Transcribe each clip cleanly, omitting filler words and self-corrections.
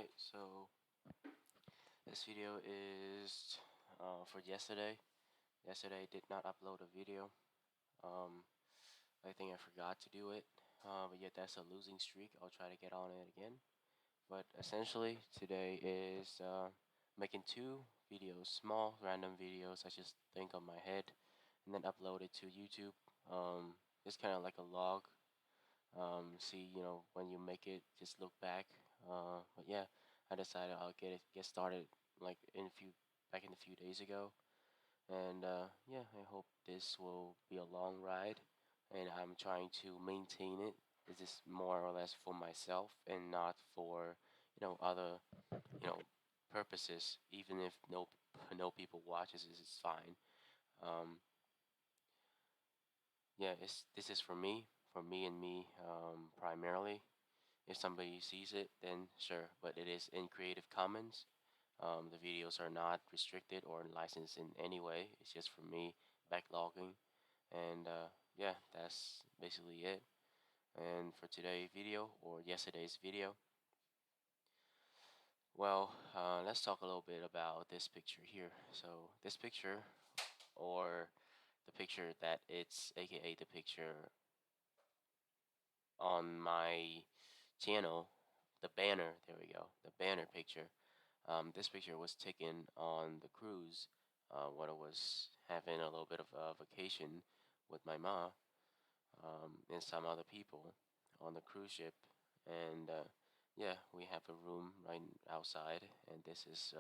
Alright, so this video is for yesterday. Yesterday I did not upload a video. Um, I think I forgot to do it, but yet that's a losing streak. I'll try to get on it again. But essentially, today is making two videos, small random videos I just think on my head, and then upload it to YouTube. It's kind of like a log. See, when you make it, just look back. But yeah, I decided I'll get started like back in a few days ago, and yeah, I hope this will be a long ride, and I'm trying to maintain it. This is more or less for myself and not for other you know purposes. Even if no people watches this, it's fine. Um, yeah, this is for me and me primarily. If somebody sees it, then sure, but it is in Creative Commons. The videos are not restricted or licensed in any way. It's just for me backlogging, and yeah, that's basically it. And for today's video or yesterday's video, well, let's talk a little bit about this picture here. So this picture, or the picture that it's AKA the picture on my channel, the banner. There we go, the banner picture. This picture was taken on the cruise when I was having a little bit of a vacation with my mom and some other people on the cruise ship. And yeah, we have a room right outside, and this is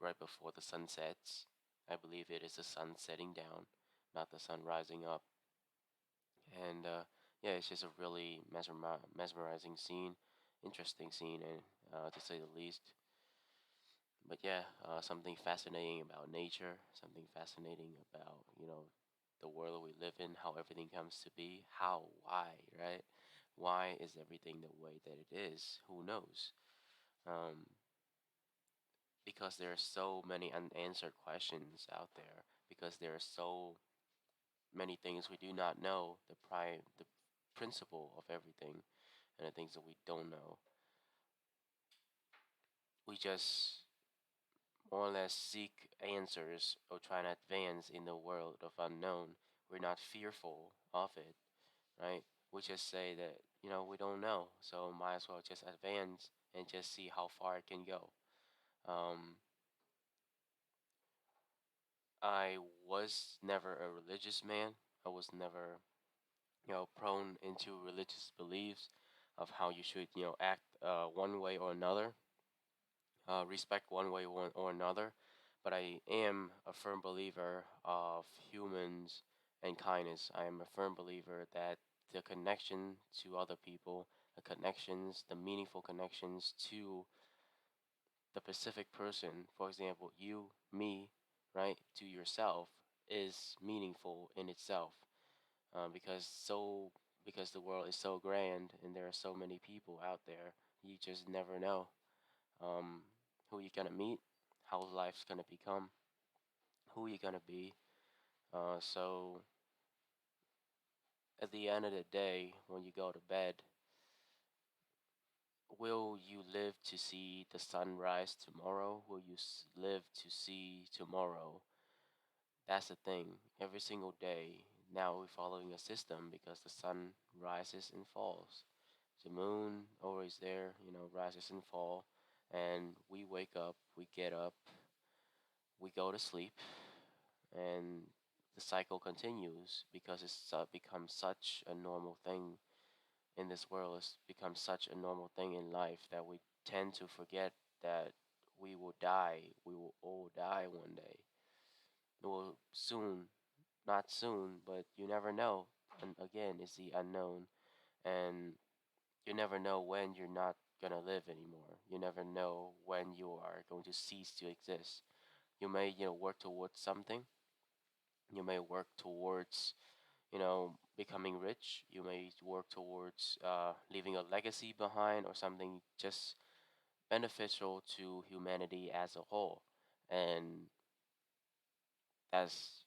right before the sun sets. I believe it is the sun setting down, not the sun rising up. And yeah, it's just a really mesmerizing scene, interesting scene, and to say the least. But yeah, something fascinating about nature, something fascinating about, the world we live in, how everything comes to be, why, right? Why is everything the way that it is? Who knows? Um, because there are so many unanswered questions out there, because there are so many things we do not know, the principle of everything, and the things that we don't know. We just more or less seek answers or try to advance in the world of unknown. We're not fearful of it, right? We just say that, we don't know, so might as well just advance and just see how far it can go. Um, I was never a religious man. I was never, prone into religious beliefs of how you should, act one way or another, respect one way or another. But I am a firm believer of humans and kindness. I am a firm believer that the connection to other people, the meaningful connections to the specific person, for example, you, me, right, to yourself, is meaningful in itself. Because the world is so grand and there are so many people out there, you just never know um, who you're gonna meet, how life's gonna become, who you're gonna be. So at the end of the day, when you go to bed, will you live to see the sunrise tomorrow? Will you live to see tomorrow? That's the thing. Every single day, now we're following a system because the sun rises and falls. The moon always there, rises and fall, and we wake up, we get up, we go to sleep, and the cycle continues because it's become such a normal thing in this world. It's become such a normal thing in life that we tend to forget that we will die. We will all die one day. It will soon, not soon, but you never know. And again, it's the unknown, and you never know when you're not gonna live anymore. You never know when you are going to cease to exist. You may, work towards something. You may work towards, becoming rich. You may work towards leaving a legacy behind or something just beneficial to humanity as a whole. And that's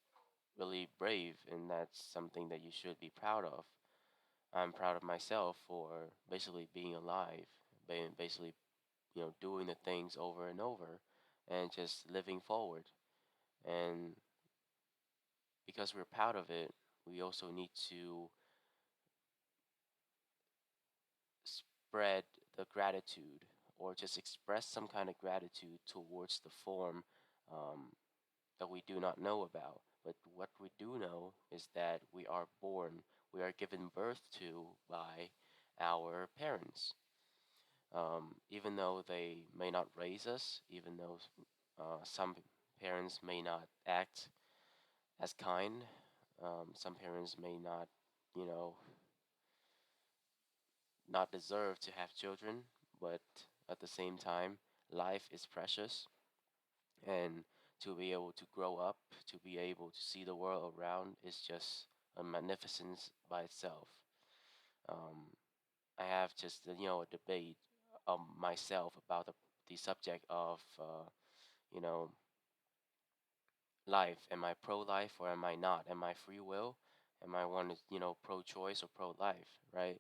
really brave, and that's something that you should be proud of. I'm proud of myself for basically being alive, basically doing the things over and over and just living forward. And because we're proud of it, we also need to spread the gratitude or just express some kind of gratitude towards the form um, that we do not know about. But what we do know is that we are given birth to by our parents. Even though they may not raise us, even though some parents may not act as kind, some parents may not, you know, not deserve to have children, but at the same time, life is precious, and to be able to grow up, to be able to see the world around is just a magnificence by itself. Um, I have just a debate myself about the subject of you know life. Am I pro-life or am I not? Am I free will? Am I one pro-choice or pro-life, right?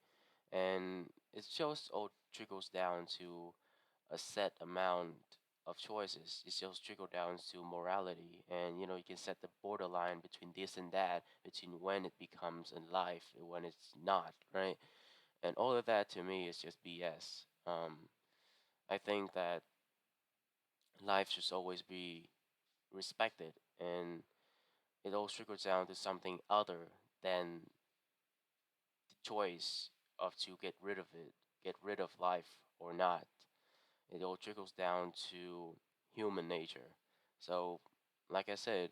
And it just all trickles down to a set amount of choices. It just trickle down to morality, and you can set the borderline between this and that, between when it becomes a life and when it's not, right? And all of that to me is just BS. I think that life should always be respected, and it all trickles down to something other than the choice of to get rid of it, get rid of life or not. It all trickles down to human nature. So, like I said,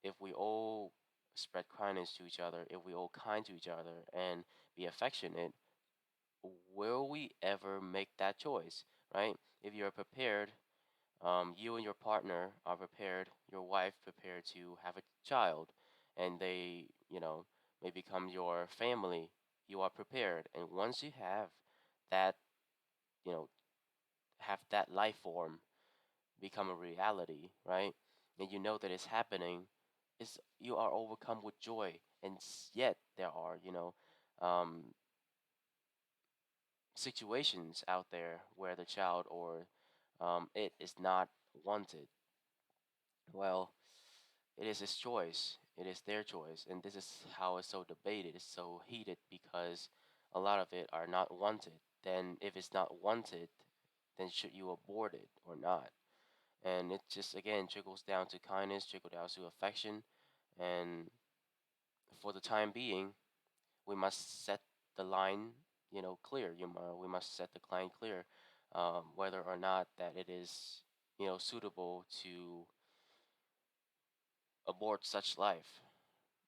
if we all spread kindness to each other, if we all kind to each other and be affectionate, will we ever make that choice, right? If you're prepared, you and your partner are prepared, your wife prepared to have a child, and they, may become your family. You are prepared, and once you have that, you know, have that life form become a reality, right? And you know that it's happening, is you are overcome with joy, and yet there are, um, situations out there where the child or it is not wanted. Well, it is his choice. It is their choice, and this is how it's so debated. It's so heated because a lot of it are not wanted. Then, if it's not wanted, then should you abort it or not? And it just again trickles down to kindness, trickle down to affection, and for the time being, we must set the line, clear. We must set the line clear, whether or not that it is, suitable to abort such life.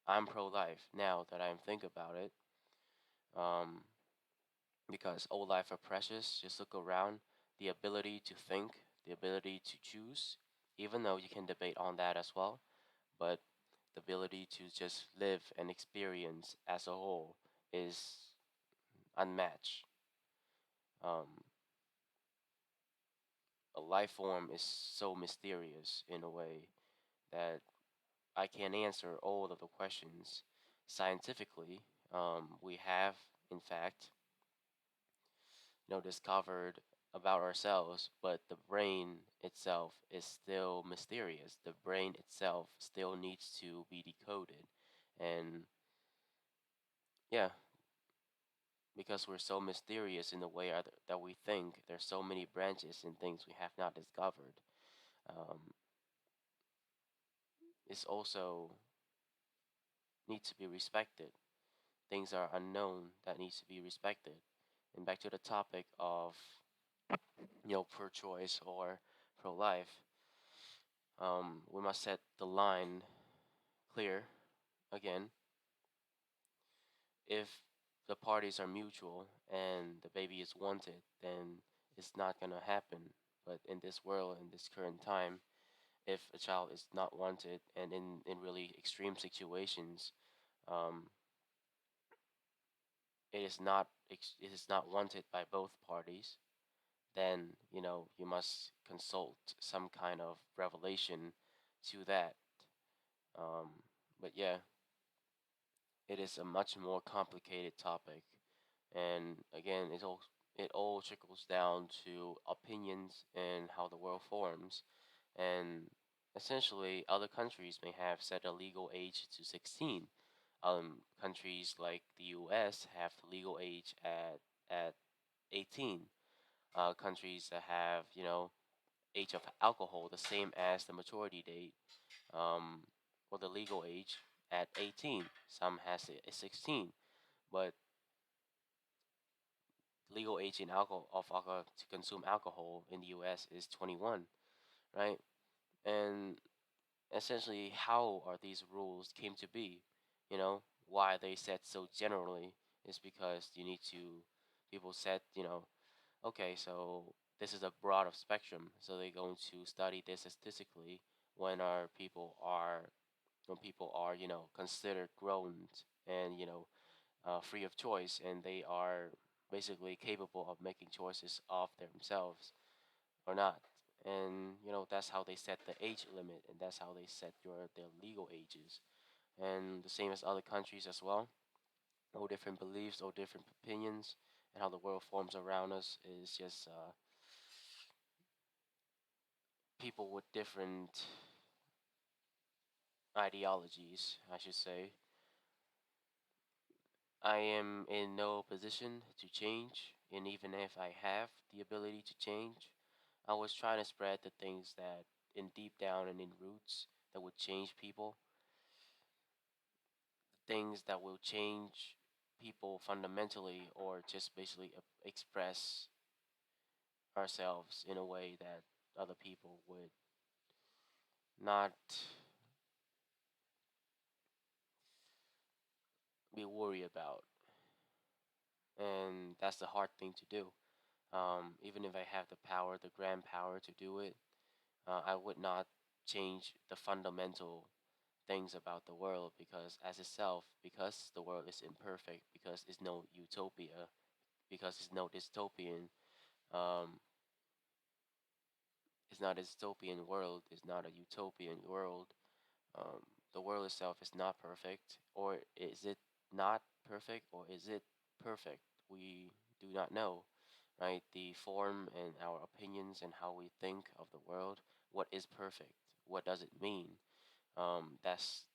I'm pro-life now that I think about it, um, because all life are precious. Just look around, the ability to think, the ability to choose, even though you can debate on that as well, but the ability to just live and experience as a whole is unmatched. Um, a life form is so mysterious in a way that I can't answer all of the questions scientifically. We have, in fact, discovered about ourselves, but the brain itself is still mysterious. The brain itself still needs to be decoded. And yeah, because we're so mysterious in the way that we think, there's so many branches and things we have not discovered. Um, it's also needs to be respected. Things are unknown that needs to be respected. And back to the topic of pro choice or pro life, we must set the line clear. Again, if the parties are mutual and the baby is wanted, then it's not gonna happen. But in this world, in this current time, if a child is not wanted and in really extreme situations, um, it is not wanted by both parties, then you must consult some kind of revelation to that. Um, but yeah, it is a much more complicated topic, and again, it all trickles down to opinions and how the world forms. And essentially, other countries may have set a legal age to 16. Countries like the U.S. have the legal age at 18. Countries that have, age of alcohol the same as the maturity date, um, or the legal age at 18. Some has it at 16, but legal age in alcohol of alcohol to consume alcohol in the U.S. is 21, right? And essentially, how are these rules came to be? Why they set so generally is because you need to people said, okay, so this is a broad of spectrum, so they're going to study this statistically when our people are when people are considered grown and free of choice, and they are basically capable of making choices of themselves or not. And that's how they set the age limit, and that's how they set their legal ages. And the same as other countries as well. All different beliefs, all different opinions, and how the world forms around us is just people with different ideologies, I should say. I am in no position to change, and even if I have the ability to change, I was trying to spread the things that in deep down and in roots that would change people, things that will change people fundamentally, or just basically express ourselves in a way that other people would not be worried about. And that's the hard thing to do. Even if I have the power, the grand power to do it, I would not change the fundamental things about the world, because as itself, because the world is imperfect, because it's no utopia, because it's no dystopian, um, it's not a dystopian world, it's not a utopian world. Um, the world itself is not perfect, or is it not perfect, or is it perfect? We do not know, right? The form and our opinions and how we think of the world. What is perfect? What does it mean? That's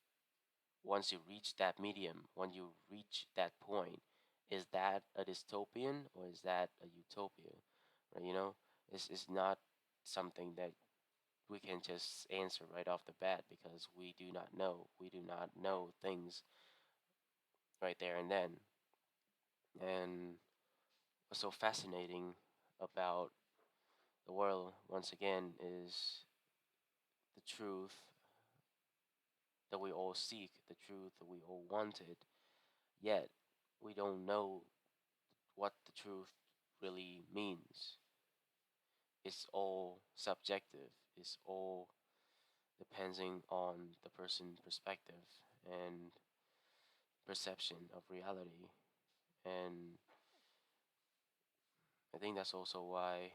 once you reach that medium, when you reach that point, is that a dystopian or is that a utopia? Right? It's not something that we can just answer right off the bat, because we do not know. We do not know things right there and then. And what's so fascinating about the world, once again, is the truth that we all seek, the truth that we all wanted, yet we don't know what the truth really means. It's all subjective. It's all depending on the person's perspective and perception of reality. And I think that's also why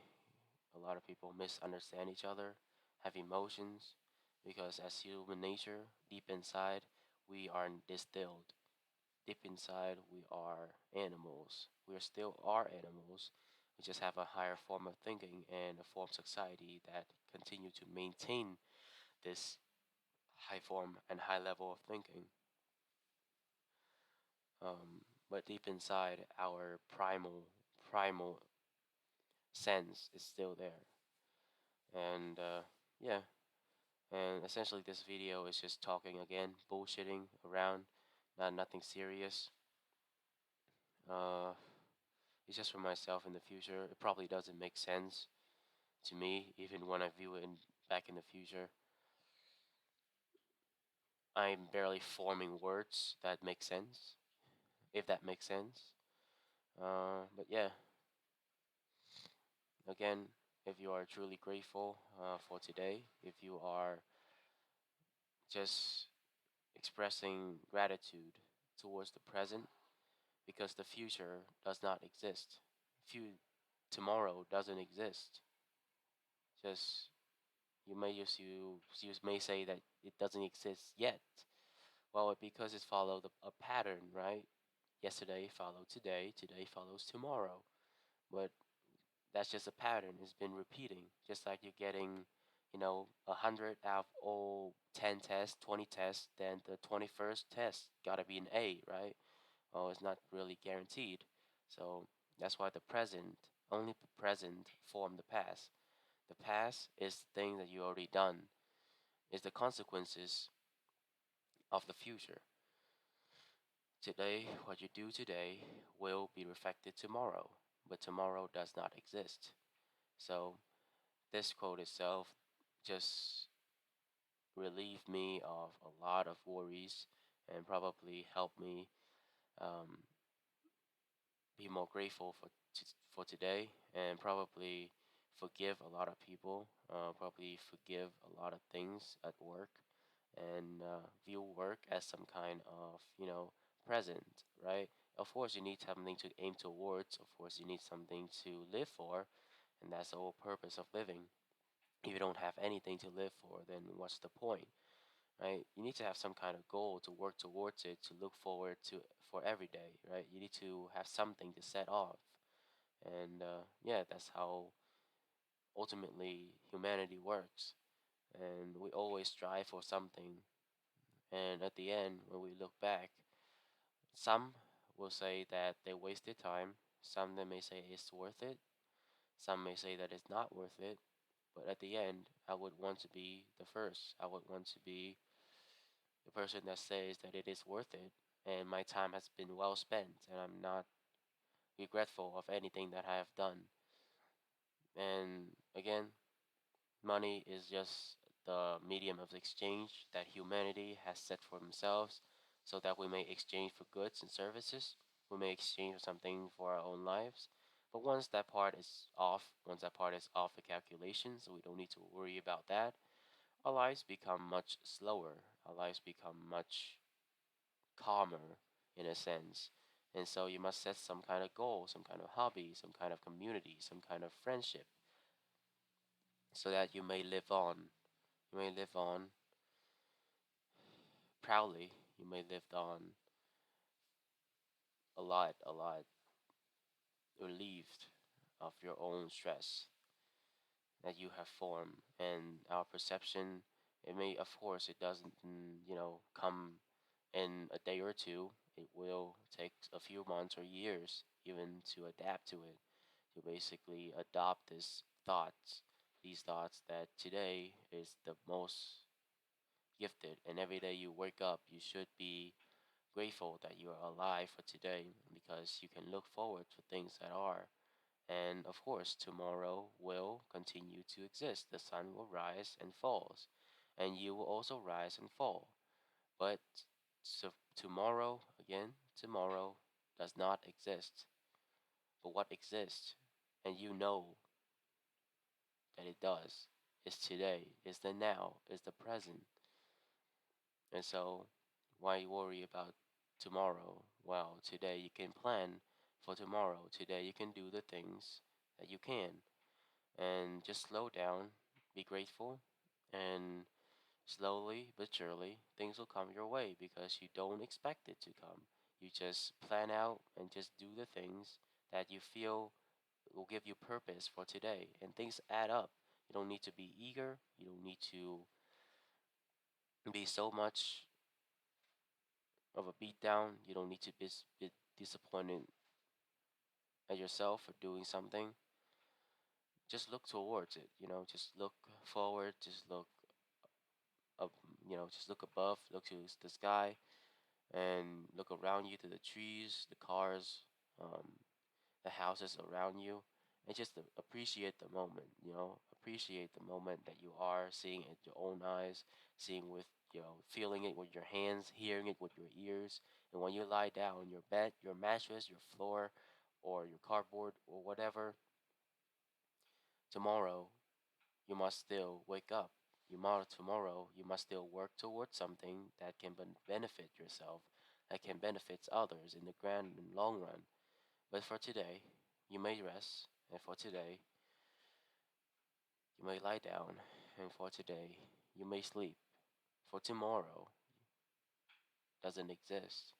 a lot of people misunderstand each other, have emotions, because as human nature, deep inside, we are distilled. Deep inside, we are animals. We still are animals. We just have a higher form of thinking and a form of society that continue to maintain this high form and high level of thinking. But deep inside, our primal sense is still there. And yeah, and essentially this video is just talking again, bullshitting around, nothing serious. Uh, it's just for myself in the future. It probably doesn't make sense to me, even when I view it back in the future. I'm barely forming words that make sense, if that makes sense. But yeah, again, if you are truly grateful for today, if you are just expressing gratitude towards the present, because the future does not exist. Tomorrow doesn't exist. Just you may say that it doesn't exist yet. Well, because it's followed a pattern, right? Yesterday followed today, today follows tomorrow. But that's just a pattern. It's been repeating. Just like you're getting, 100 out of all 10 tests, 20 tests, then the 21st test gotta be an A, right? Oh, it's not really guaranteed. So that's why the present, only the present form the past. The past is the thing that you already done, is the consequences of the future. Today, what you do today will be reflected tomorrow, but tomorrow does not exist. So this quote itself just relieved me of a lot of worries and probably helped me um, be more grateful for today and probably forgive a lot of people, probably forgive a lot of things at work and view work as some kind of, present, right? Of course, you need something to aim towards. Of course, you need something to live for, and that's the whole purpose of living. If you don't have anything to live for, then what's the point, right? You need to have some kind of goal to work towards it, to look forward to for every day, right? You need to have something to set off, and yeah, that's how ultimately humanity works. And we always strive for something, and at the end, when we look back, some will say that they wasted time. Some they may say it's worth it. Some may say that it's not worth it. But at the end, I would want to be the first. I would want to be the person that says that it is worth it and my time has been well spent and I'm not regretful of anything that I have done. And again, money is just the medium of exchange that humanity has set for themselves so that we may exchange for goods and services. We may exchange something for our own lives. But once that part is off the calculation, so we don't need to worry about that, our lives become much slower. Our lives become much calmer in a sense. And so you must set some kind of goal, some kind of hobby, some kind of community, some kind of friendship so that you may live on. You may live on proudly. You may live on a lot relieved of your own stress that you have formed. And our perception, it may, of course, it doesn't, come in a day or two. It will take a few months or years even to adapt to it, to basically adopt these thoughts that today is the most gifted. And every day you wake up, you should be grateful that you are alive for today because you can look forward to things that are. And of course, tomorrow will continue to exist. The sun will rise and falls, and you will also rise and fall. But so tomorrow, again, tomorrow does not exist. But what exists, and you know that it does, is today, is the now, is the present. And so, why worry about tomorrow? Well, today you can plan for tomorrow. Today you can do the things that you can. And just slow down, be grateful, and slowly but surely things will come your way because you don't expect it to come. You just plan out and just do the things that you feel will give you purpose for today, and things add up. You don't need to be eager, you don't need to be so much of a beatdown, you don't need to be disappointed at yourself for doing something. Just look towards it, just look forward, just look up, just look above, look to the sky, and look around you to the trees, the cars, um, the houses around you, and just appreciate the moment. Appreciate the moment that you are seeing it with your own eyes, seeing with feeling it with your hands, hearing it with your ears, and when you lie down on your bed, your mattress, your floor, or your cardboard or whatever, tomorrow you must still wake up. Tomorrow, you must still work towards something that can benefit yourself, that can benefit others in the grand and long run. But for today, you may rest, and for today, you may lie down, and for today, you may sleep. For tomorrow doesn't exist.